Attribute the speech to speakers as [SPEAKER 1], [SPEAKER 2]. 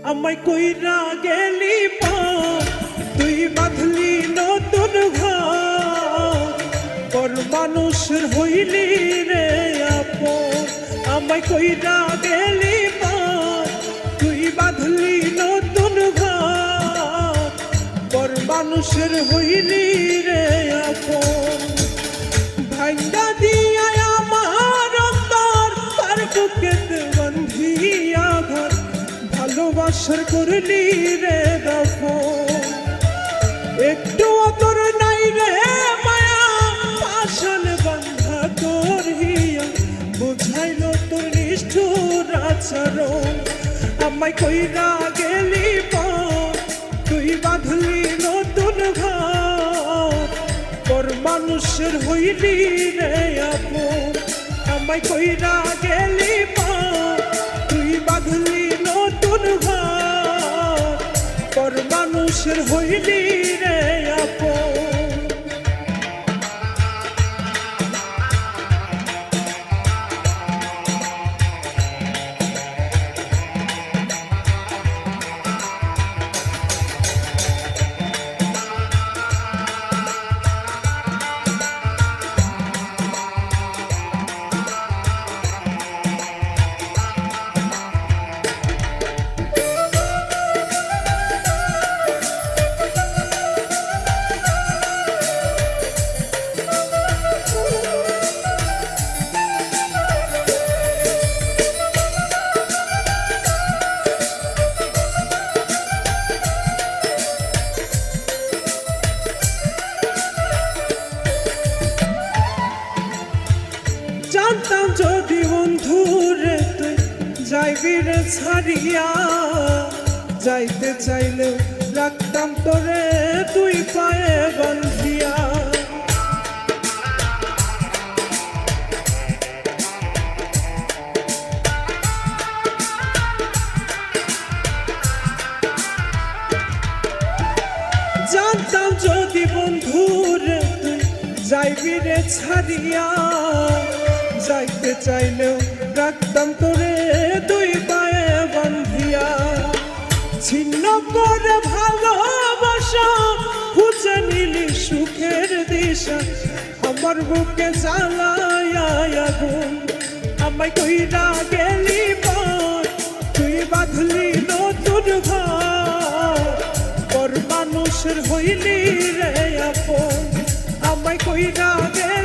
[SPEAKER 1] আমায় কইরা গেলি তুই বাঁধলি নতুন ঘর পর মানুষের হইলি রে আপন আমায় কইরা গেলি তুই বাঁধলি নতুন ঘর পর মানুষের হইলি রে আপন ভাঙ্গা দিয়া আমার অন্তর তার বুকেতে বান্ধিয়া ঘর ভালোবাসার করলি রে দফন একটু তোর নাই রে মায়া পাশান বান্ধা তোর হিয়া বুঝাইল তোর নিষ্ঠুর আচরণ আমায় কইরা গেলি তুই বাঁধলি নতুন ঘর পর মানুষের হইলি রে আপন আমায় কইরা গেলি তুই বাঁধলি নতুন ঘর পর মানুষের হইলি রে আপন জানতাম যদি বন্ধুরে তুই যাইবি রে ছাড়িয়া যাইতে চাইলেও রাখতাম তোরে তুই পায়ে বন্ধিয়া জানতাম যদি বন্ধুরে তুই যাইবি রে ছাড়িয়া যাইতে চাইলেও রাখতাম তোরে তুই পায়ে বান্ধিয়া ছিন্ন করে ভালোবাসা খুঁজে নিলি সুখের দিশা আমার বুকে জ্বালায় আগুন আমায় কইরা গেলি তুই বাঁধলি নতুন ঘর পর মানুষের হইলি রে আপন আমায় কইরা গেলি